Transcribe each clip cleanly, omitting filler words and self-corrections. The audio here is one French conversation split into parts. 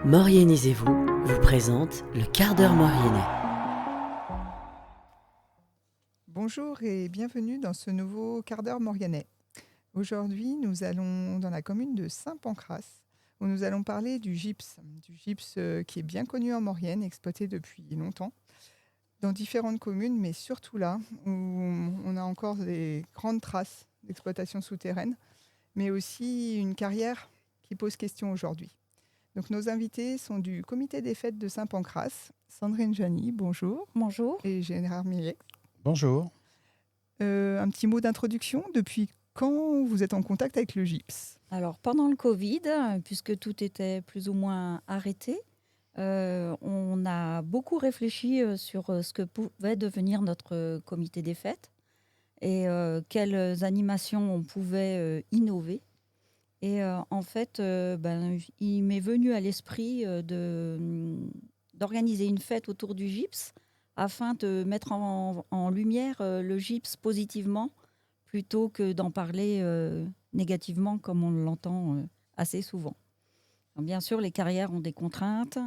Maurianisez-vous vous présente le quart d'heure mauriennais. Bonjour et bienvenue dans ce nouveau quart d'heure mauriennais. Aujourd'hui, nous allons dans la commune de Saint-Pancrace, où nous allons parler du gypse qui est bien connu en Maurienne, exploité depuis longtemps, dans différentes communes, mais surtout là, où on a encore des grandes traces d'exploitation souterraine, mais aussi une carrière qui pose question aujourd'hui. Donc nos invités sont du comité des fêtes de Saint-Pancrace, Sandrine Jany, bonjour, Bonjour. et Gérard Millet. Bonjour. Un petit mot d'introduction. Depuis quand vous êtes en contact avec le gypse ? Alors, pendant le Covid, puisque tout était plus ou moins arrêté, on a beaucoup réfléchi sur ce que pouvait devenir notre comité des fêtes et quelles animations on pouvait innover. Et en fait, il m'est venu à l'esprit d'organiser une fête autour du gypse afin de mettre en lumière le gypse positivement plutôt que d'en parler négativement comme on l'entend assez souvent. Donc, bien sûr, les carrières ont des contraintes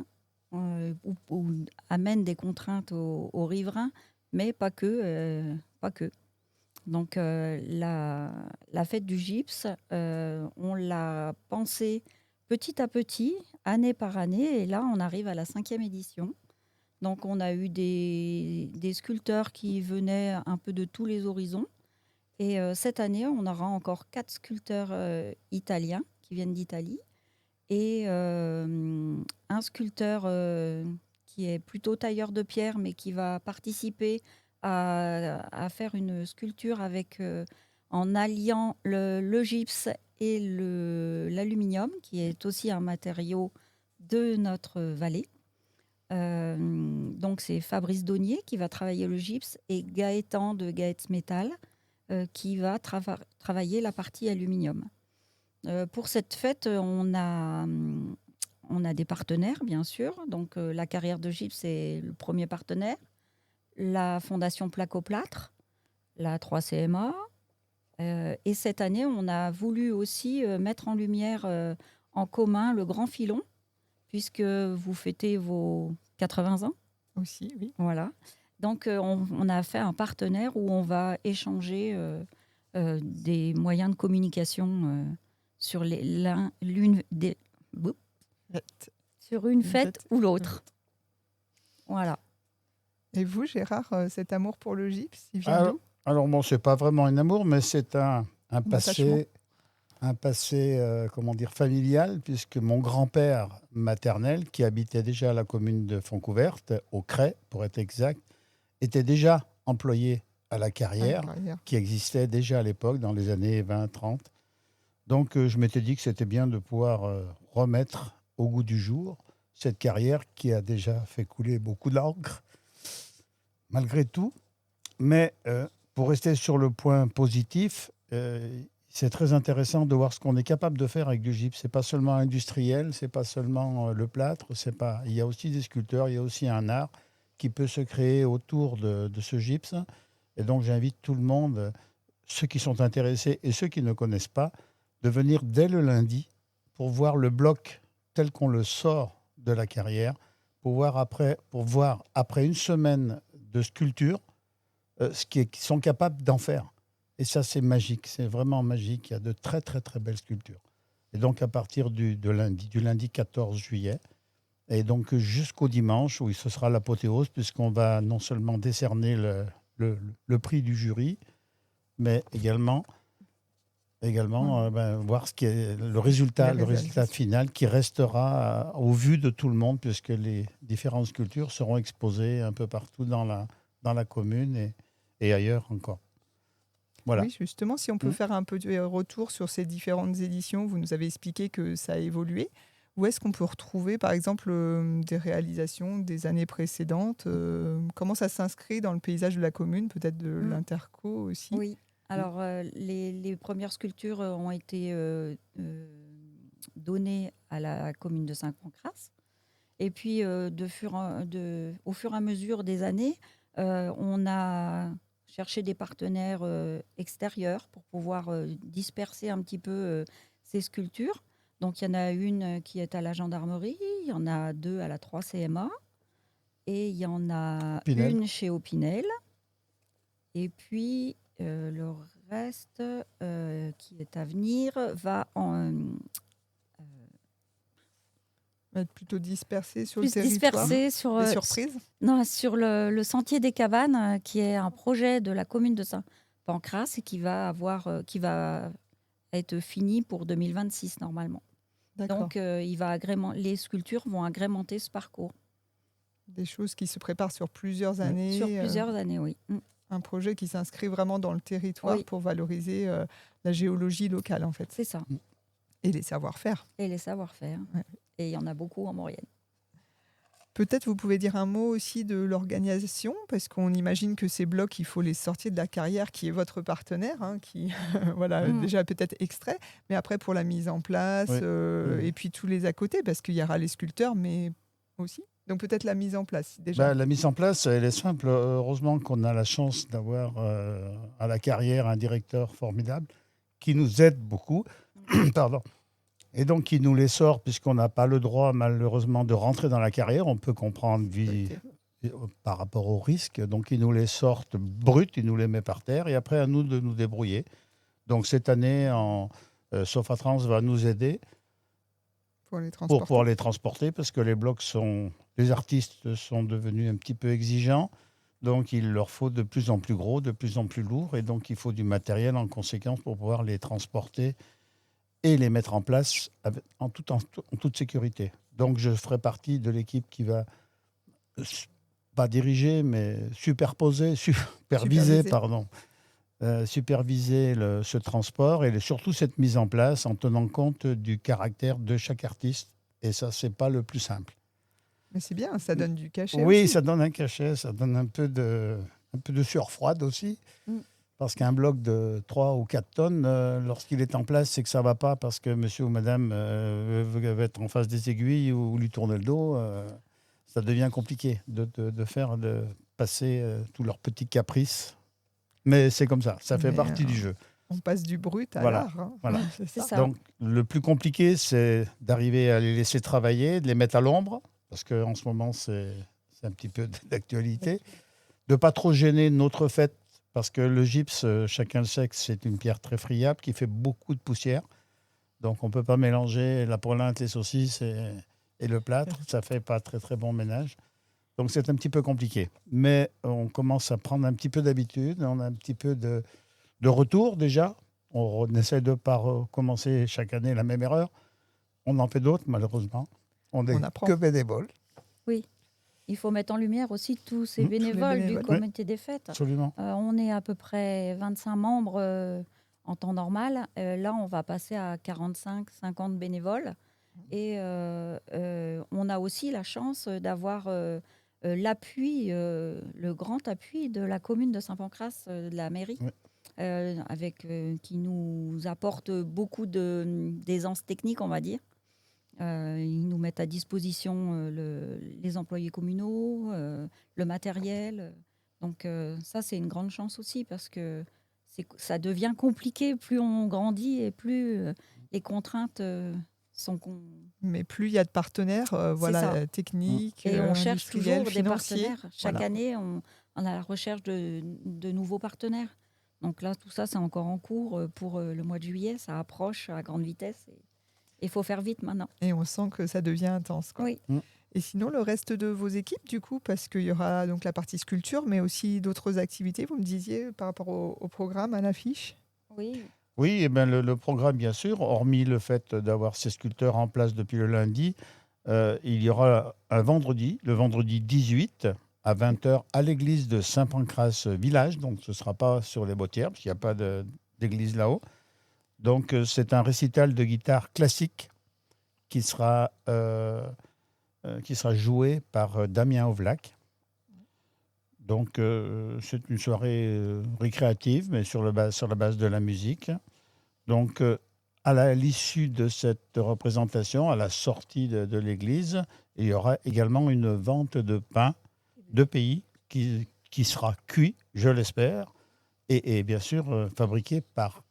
ou amènent des contraintes aux riverains, mais pas que. Pas que. Donc, la fête du gypse, on l'a pensée petit à petit, année par année, et là, on arrive à la 5e édition. Donc, on a eu des sculpteurs qui venaient un peu de tous les horizons. Et cette année, on aura encore 4 sculpteurs italiens qui viennent d'Italie et un sculpteur qui est plutôt tailleur de pierre, mais qui va participer à faire une sculpture en alliant le gypse et l'aluminium, qui est aussi un matériau de notre vallée. Donc c'est Fabrice Daunier qui va travailler le gypse et Gaëtan de Gaëtz Metal qui va travailler la partie aluminium. Pour cette fête, on a des partenaires, bien sûr. Donc, la carrière de gypse est le premier partenaire. La Fondation Placo-Plâtre, la 3CMA. Et cette année, on a voulu aussi mettre en lumière en commun le Grand Filon, puisque vous fêtez vos 80 ans. Aussi, oui. Voilà. Donc, on a fait un partenaire où on va échanger des moyens de communication sur sur une fête ou l'autre. Voilà. Et vous, Gérard, cet amour pour le gypse, il vient d'où ? Alors bon, c'est pas vraiment un amour, mais c'est un attachement. passé, familial, puisque mon grand-père maternel, qui habitait déjà à la commune de Fontcouverte, au Crêt, pour être exact, était déjà employé à la carrière, qui existait déjà à l'époque, dans les années 20-30. Donc, je m'étais dit que c'était bien de pouvoir remettre au goût du jour cette carrière qui a déjà fait couler beaucoup d'encre, malgré tout. Mais pour rester sur le point positif, c'est très intéressant de voir ce qu'on est capable de faire avec du gypse. C'est pas seulement industriel, c'est pas seulement le plâtre. Il y a aussi des sculpteurs, il y a aussi un art qui peut se créer autour de ce gypse. Et donc, j'invite tout le monde, ceux qui sont intéressés et ceux qui ne connaissent pas, de venir dès le lundi pour voir le bloc tel qu'on le sort de la carrière, pour voir après une semaine de sculpture ce qu'ils sont capables d'en faire. Et ça, c'est magique, c'est vraiment magique. Il y a de très, très, très belles sculptures. Et donc, à partir du lundi 14 juillet, et donc jusqu'au dimanche, où ce sera l'apothéose, puisqu'on va non seulement décerner le prix du jury, mais également voir ce qui est le résultat final qui restera au vu de tout le monde, puisque les différentes sculptures seront exposées un peu partout dans la commune et ailleurs encore. Voilà. Oui, justement, si on peut faire un peu de retour sur ces différentes éditions, vous nous avez expliqué que ça a évolué. Où est-ce qu'on peut retrouver, par exemple, des réalisations des années précédentes ? Comment ça s'inscrit dans le paysage de la commune, peut-être de l'Interco aussi ? Oui, alors les premières sculptures ont été données à la commune de Saint-Pancrace. Et puis, au fur et à mesure des années, on a cherché des partenaires extérieurs pour pouvoir disperser un petit peu ces sculptures. Donc, il y en a une qui est à la gendarmerie, il y en a 2 à la 3 CMA, et il y en a Opinel. une chez Opinel. Et puis, le reste qui est à venir va Être plutôt dispersé sur plus le territoire. dispersé sur, Des surprises. non, sur le sentier des cabanes, qui est un projet de la commune de Saint-Pancras et qui va être fini pour 2026 normalement. D'accord. Donc, les sculptures vont agrémenter ce parcours. Des choses qui se préparent sur plusieurs années. Sur plusieurs années, oui. Un projet qui s'inscrit vraiment dans le territoire Oui. pour valoriser la géologie locale, en fait. C'est ça. Et les savoir-faire. Et les savoir-faire. Ouais. Et il y en a beaucoup en Maurienne. Peut-être vous pouvez dire un mot aussi de l'organisation, parce qu'on imagine que ces blocs, il faut les sortir de la carrière, qui est votre partenaire, hein, qui voilà, déjà peut-être extrait, mais après pour la mise en place, Oui. et puis tous les à côté, parce qu'il y aura les sculpteurs, mais aussi. Donc peut-être la mise en place déjà. La mise en place, elle est simple. Heureusement qu'on a la chance d'avoir à la carrière un directeur formidable qui nous aide beaucoup. Pardon. Et donc, qui nous les sort, puisqu'on n'a pas le droit, malheureusement, de rentrer dans la carrière. On peut comprendre par rapport au risque. Donc, ils nous les sortent bruts, ils nous les mettent par terre. Et après, à nous de nous débrouiller. Donc, cette année, Sofatrans va nous aider Pour les pour transporter. pouvoir les transporter, parce que les artistes sont devenus un petit peu exigeants. Donc, il leur faut de plus en plus gros, de plus en plus lourd. Et donc, il faut du matériel en conséquence pour pouvoir les transporter et les mettre en place en toute sécurité. Donc, je ferai partie de l'équipe qui va, pas diriger, mais superviser ce transport et surtout cette mise en place en tenant compte du caractère de chaque artiste. Et ça, c'est pas le plus simple. Mais c'est bien, ça donne du cachet Oui, aussi. ça donne un cachet, ça donne un peu de sueur froide aussi. Parce qu'un bloc de 3 ou 4 tonnes, lorsqu'il est en place, c'est que ça ne va pas parce que monsieur ou madame veut être en face des aiguilles ou lui tourner le dos. Ça devient compliqué de passer tous leurs petits caprices. Mais c'est comme ça, ça fait partie du jeu. On passe du brut à Voilà, l'art. Hein. voilà. C'est ça. Donc, le plus compliqué, c'est d'arriver à les laisser travailler, de les mettre à l'ombre, parce qu'en ce moment, c'est un petit peu d'actualité. De ne pas trop gêner notre fête, parce que le gypse, chacun le sait que c'est une pierre très friable qui fait beaucoup de poussière. Donc, on ne peut pas mélanger la pointe, les saucisses et le plâtre. Ça ne fait pas très, très bon ménage. Donc, c'est un petit peu compliqué. Mais on commence à prendre un petit peu d'habitude. On a un petit peu de retour déjà. On essaie de ne pas recommencer chaque année la même erreur. On en fait d'autres, malheureusement. On n'est que bénévoles. Oui. Il faut mettre en lumière aussi tous ces bénévoles du comité des fêtes. Absolument. On est à peu près 25 membres en temps normal. Là, on va passer à 45-50 bénévoles. Et on a aussi la chance d'avoir l'appui, le grand appui de la commune de Saint-Pancras, de la mairie, qui nous apporte beaucoup d'aisance technique, on va dire. Ils nous mettent à disposition les employés communaux, le matériel. Donc ça, c'est une grande chance aussi parce que ça devient compliqué. Plus on grandit et plus les contraintes sont... Mais plus il y a de partenaires techniques, et on cherche toujours des financiers. partenaires. Chaque année, on a la recherche de nouveaux partenaires. Donc là, tout ça, c'est encore en cours pour le mois de juillet. Ça approche à grande vitesse. Il faut faire vite maintenant. Et on sent que ça devient intense. Quoi. Oui. Et sinon, le reste de vos équipes, du coup, parce qu'il y aura donc la partie sculpture, mais aussi d'autres activités, vous me disiez, par rapport au programme, à l'affiche. Oui. Oui, eh ben le programme, bien sûr, hormis le fait d'avoir ces sculpteurs en place depuis le lundi, il y aura un vendredi, le vendredi 18, à 20h, à l'église de Saint-Pancras Village. Donc, ce ne sera pas sur les Bottières, parce qu'il n'y a pas d'église là-haut. Donc, c'est un récital de guitare classique qui sera joué par Damien Ovlac. Donc, c'est une soirée récréative, mais sur la base de la musique. Donc, à l'issue de cette représentation, à la sortie de l'église, il y aura également une vente de pain de pays qui sera cuit, je l'espère, et bien sûr fabriqué par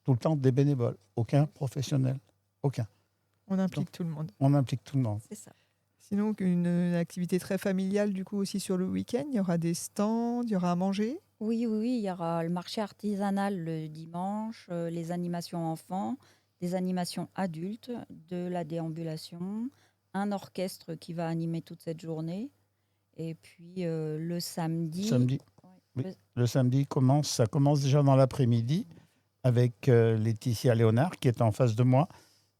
tout le temps des bénévoles, aucun professionnel, aucun. On implique tout le monde. On implique tout le monde. C'est ça. Sinon, une activité très familiale, du coup, aussi sur le week-end. Il y aura des stands, il y aura à manger. Oui, il y aura le marché artisanal le dimanche, les animations enfants, des animations adultes, de la déambulation, un orchestre qui va animer toute cette journée. Et puis le samedi. Samedi. Ouais, Oui. Le samedi ça commence déjà dans l'après-midi avec Laetitia Léonard qui est en face de moi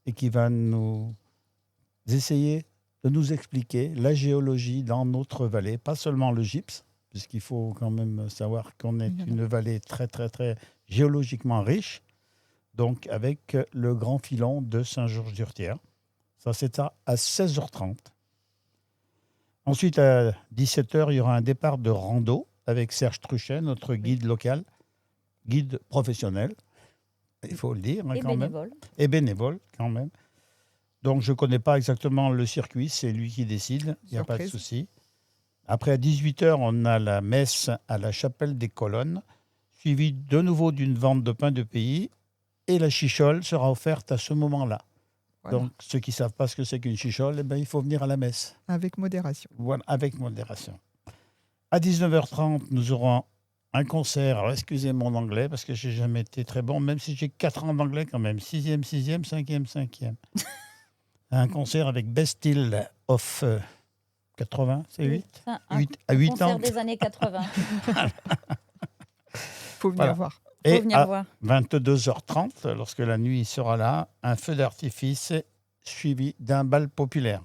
et qui va nous essayer de nous expliquer la géologie dans notre vallée, pas seulement le gypse, puisqu'il faut quand même savoir qu'on est une vallée très, très, très géologiquement riche, donc avec le grand filon de Saint-Georges-d'Urtière. Ça, c'est à 16h30. Ensuite, à 17h, il y aura un départ de rando avec Serge Truchet, notre guide local, guide professionnel, il faut le dire, et quand bénévole. même. Et bénévole, quand même. Donc, je ne connais pas exactement le circuit, c'est lui qui décide, il n'y a pas de souci. Après, à 18h, on a la messe à la chapelle des Colonnes, suivie de nouveau d'une vente de pain de pays, et la chichole sera offerte à ce moment-là. Voilà. Donc, ceux qui ne savent pas ce que c'est qu'une chichole, eh ben, il faut venir à la messe. Avec modération. Voilà, avec modération. À 19h30, nous aurons un concert. Alors, excusez mon anglais, parce que je n'ai jamais été très bon, même si j'ai 4 ans d'anglais quand même. 6e, 6e, 5e, 5e. Un concert avec Best Style of 80, c'est 8 à 8 concert ans. des années 80. Faut venir voir. Et à 22h30, lorsque la nuit sera là, un feu d'artifice suivi d'un bal populaire.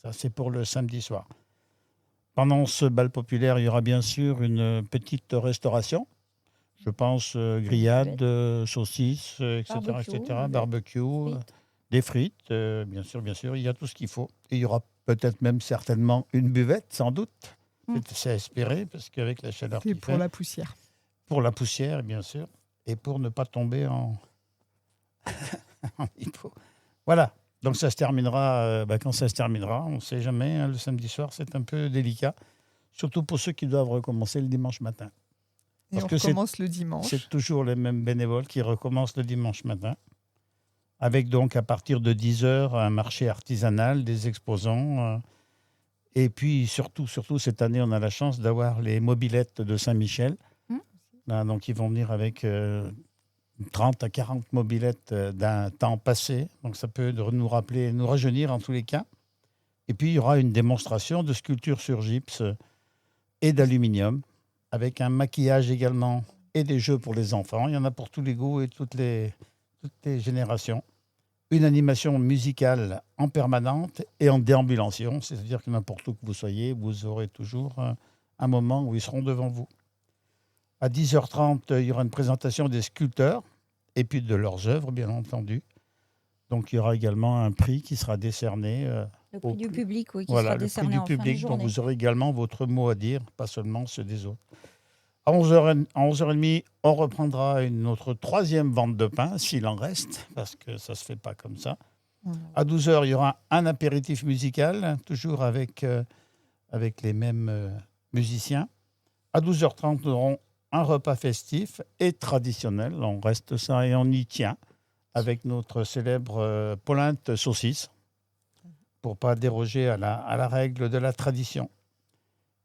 Ça, c'est pour le samedi soir. Pendant ce bal populaire, il y aura bien sûr une petite restauration. Je pense grillades, saucisses, etc. Barbecue, des frites, bien sûr. Il y a tout ce qu'il faut. Et il y aura peut-être même certainement une buvette, sans doute. C'est à espérer, parce qu'avec la chaleur qu'il fait... pour la poussière. Pour la poussière, bien sûr. Et pour ne pas tomber en hypo. Voilà. Donc ça se terminera quand ça se terminera. On ne sait jamais. Hein, le samedi soir, c'est un peu délicat. Surtout pour ceux qui doivent recommencer le dimanche matin. Et parce on recommence le dimanche. C'est toujours les mêmes bénévoles qui recommencent le dimanche matin. Avec donc à partir de 10h un marché artisanal, des exposants. Et puis surtout, cette année, on a la chance d'avoir les mobylettes de Saint-Michel. Là, donc ils vont venir avec 30 à 40 mobylettes d'un temps passé. Donc ça peut nous rappeler, nous rajeunir en tous les cas. Et puis il y aura une démonstration de sculpture sur gypse et d'aluminium, avec un maquillage également et des jeux pour les enfants. Il y en a pour tous les goûts et toutes les générations. Une animation musicale en permanente et en déambulation, c'est-à-dire que n'importe où que vous soyez, vous aurez toujours un moment où ils seront devant vous. À 10h30, il y aura une présentation des sculpteurs et puis de leurs œuvres, bien entendu. Donc, il y aura également un prix qui sera décerné. Le prix du public, oui, qui sera décerné en fin de journée. Le prix du public, dont vous aurez également votre mot à dire, pas seulement ceux des autres. À 11h30, on reprendra notre 3e vente de pain, s'il en reste, parce que ça ne se fait pas comme ça. À 12h, il y aura un apéritif musical, toujours avec les mêmes musiciens. À 12h30, nous aurons un repas festif et traditionnel. On reste ça et on y tient, avec notre célèbre polenta saucisse, pour ne pas déroger à la règle de la tradition.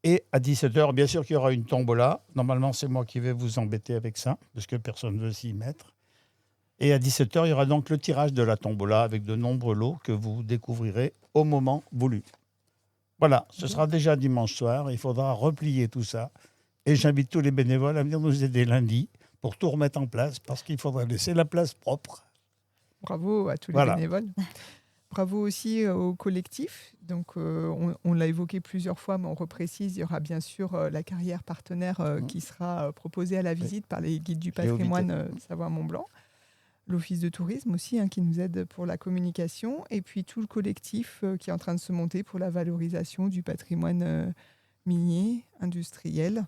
Et à 17h, bien sûr qu'il y aura une tombola. Normalement, c'est moi qui vais vous embêter avec ça, parce que personne ne veut s'y mettre. Et à 17h, il y aura donc le tirage de la tombola avec de nombreux lots que vous découvrirez au moment voulu. Voilà, ce sera déjà dimanche soir. Il faudra replier tout ça. Et j'invite tous les bénévoles à venir nous aider lundi pour tout remettre en place, parce qu'il faudra laisser la place propre. Bravo à tous les bénévoles. Bravo aussi au collectif. Donc, on l'a évoqué plusieurs fois, mais on reprécise, il y aura bien sûr la carrière partenaire qui sera proposée à la visite par les guides du patrimoine Savoie-Mont-Blanc. L'office de tourisme aussi, qui nous aide pour la communication. Et puis tout le collectif qui est en train de se monter pour la valorisation du patrimoine minier, industriel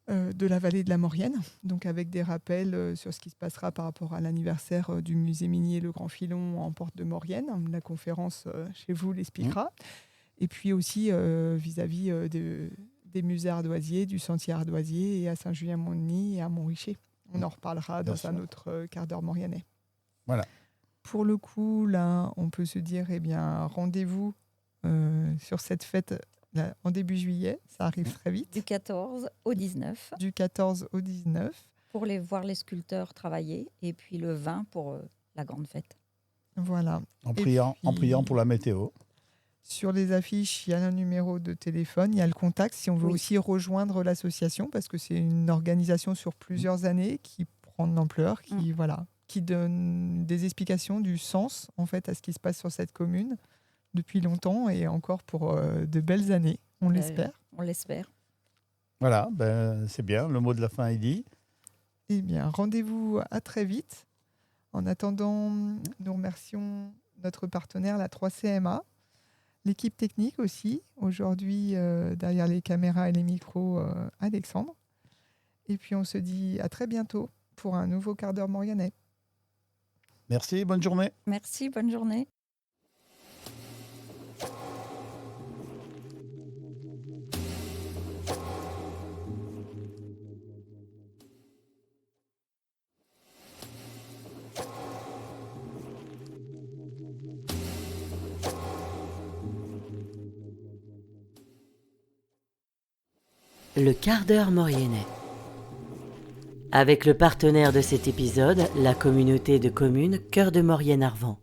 de la vallée de la Maurienne. Donc avec des rappels sur ce qui se passera par rapport à l'anniversaire du musée minier Le Grand Filon en Porte de Maurienne. La conférence chez vous l'expliquera. Et puis aussi vis-à-vis des musées ardoisiers, du sentier ardoisier et à Saint-Julien-Mont-Denis et à Montricher. On en reparlera dans un autre quart d'heure mauriennais. Voilà. pour le coup, là, on peut se dire, eh bien, rendez-vous sur cette fête là, en début juillet. Ça arrive très vite. Du 14 au 19 Du 14 au 19. pour voir les sculpteurs travailler et puis le 20 pour la grande fête. Voilà. En Et priant puis, pour la météo. Sur les affiches, il y a un numéro de téléphone, il y a le contact si on veut Oui. aussi rejoindre l'association, parce que c'est une organisation sur plusieurs années qui prend de l'ampleur, qui donne des explications, du sens en fait à ce qui se passe sur cette commune depuis longtemps et encore pour de belles années, on l'espère. On l'espère. Voilà, c'est bien. Le mot de la fin est dit. Eh bien, rendez-vous à très vite. En attendant, nous remercions notre partenaire, la 3CMA, l'équipe technique aussi, aujourd'hui derrière les caméras et les micros, Alexandre. Et puis on se dit à très bientôt pour un nouveau quart d'heure morganais. Merci, bonne journée. Merci, bonne journée. Le quart d'heure Mauriennais. Avec le partenaire de cet épisode, la communauté de communes Cœur de Maurienne-Arvent.